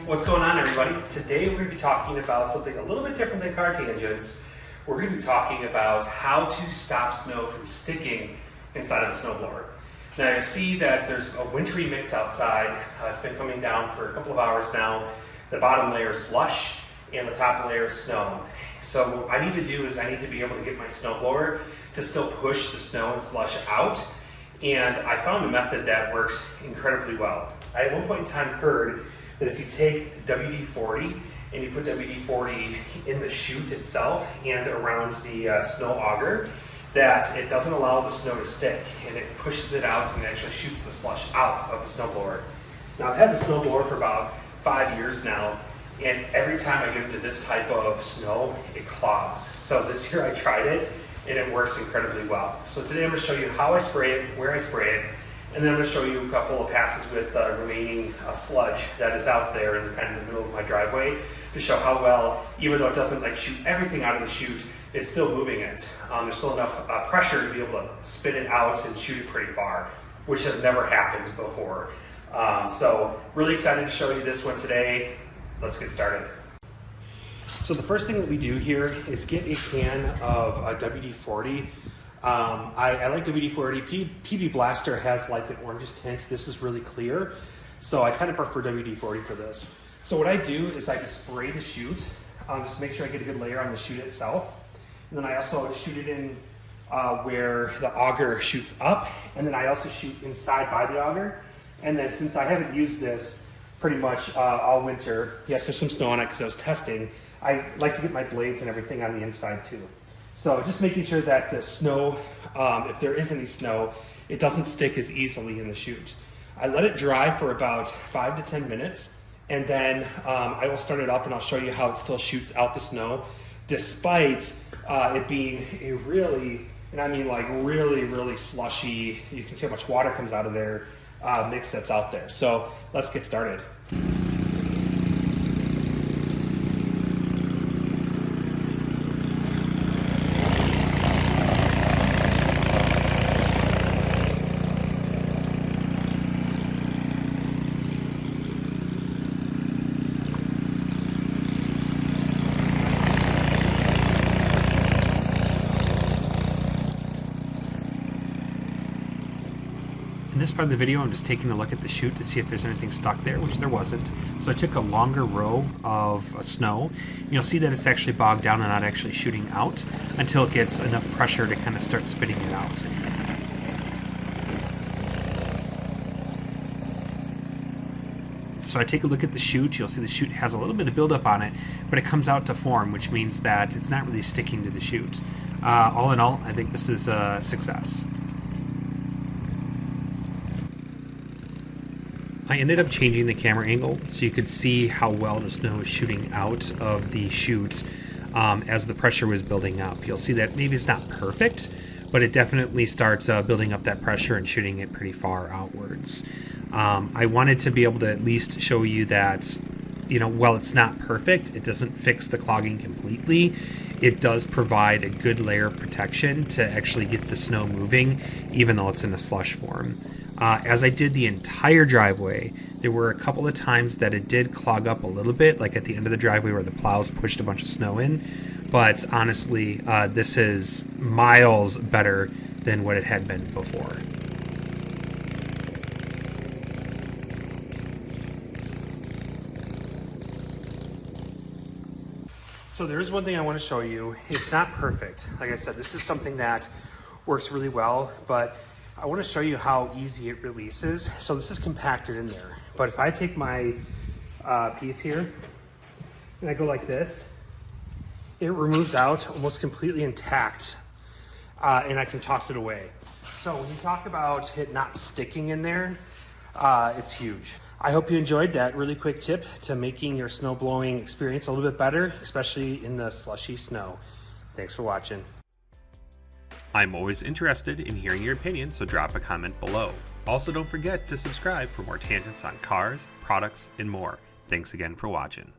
What's going on, everybody? Today we're going to be talking about something a little bit different than car tangents. We're going to be talking about how to stop snow from sticking inside of a snowblower. Now you see that there's a wintry mix outside. It's been coming down for a couple of hours now. The bottom layer is slush and the top layer is snow. So what I need to do is I need to be able to get my snowblower to still push the snow and slush out. And I found a method that works incredibly well. I at one point in time heard that if you take WD-40 and you put WD-40 in the chute itself and around the snow auger, that it doesn't allow the snow to stick and it pushes it out and actually shoots the slush out of the snowblower. Now I've had the snowblower for about 5 years now, and every time I get into this type of snow, it clogs. So this year I tried it and it works incredibly well. So today I'm going to show you how I spray it, where I spray it, and then I'm going to show you a couple of passes with remaining sludge that is out there in kind of the middle of my driveway to show how well, even though it doesn't like shoot everything out of the chute, it's still moving it. There's still enough pressure to be able to spit it out and shoot it pretty far, which has never happened before. So really excited to show you this one today. Let's get started. So the first thing that we do here is get a can of WD-40. I like WD-40. PB Blaster has like an orangish tint. This is really clear, so I kind of prefer WD-40 for this. So what I do is I just spray the chute, just make sure I get a good layer on the chute itself, and then I also shoot it in where the auger shoots up, and then I also shoot inside by the auger. And then since I haven't used this pretty much all winter, yes, there's some snow on it because I was testing, I like to get my blades and everything on the inside too. So just making sure that the snow, if there is any snow, it doesn't stick as easily in the chute. I let it dry for about 5 to 10 minutes, and then I will start it up and I'll show you how it still shoots out the snow, despite it being a really, and I mean like really, really slushy, you can see how much water comes out of there, mix that's out there. So let's get started. In this part of the video, I'm just taking a look at the chute to see if there's anything stuck there, which there wasn't. So I took a longer row of snow. You'll see that it's actually bogged down and not actually shooting out until it gets enough pressure to kind of start spitting it out. So I take a look at the chute. You'll see the chute has a little bit of buildup on it, but it comes out to form, which means that it's not really sticking to the chute. All in all, I think this is a success. I ended up changing the camera angle so you could see how well the snow was shooting out of the chute as the pressure was building up. You'll see that maybe it's not perfect, but it definitely starts building up that pressure and shooting it pretty far outwards. I wanted to be able to at least show you that, you know, while it's not perfect, it doesn't fix the clogging completely. It does provide a good layer of protection to actually get the snow moving, even though it's in a slush form. As I did the entire driveway, there were a couple of times that it did clog up a little bit, like at the end of the driveway where the plows pushed a bunch of snow in. But honestly, this is miles better than what it had been before. So there's one thing I want to show you. It's not perfect. Like I said, this is something that works really well, but I want to show you how easy it releases. So this is compacted in there, but if I take my piece here and I go like this, it removes out almost completely intact, and I can toss it away. So when you talk about it not sticking in there, it's huge. I hope you enjoyed that really quick tip to making your snow blowing experience a little bit better, especially in the slushy snow. Thanks for watching. I'm always interested in hearing your opinion, so drop a comment below. Also, don't forget to subscribe for more tangents on cars, products, and more. Thanks again for watching.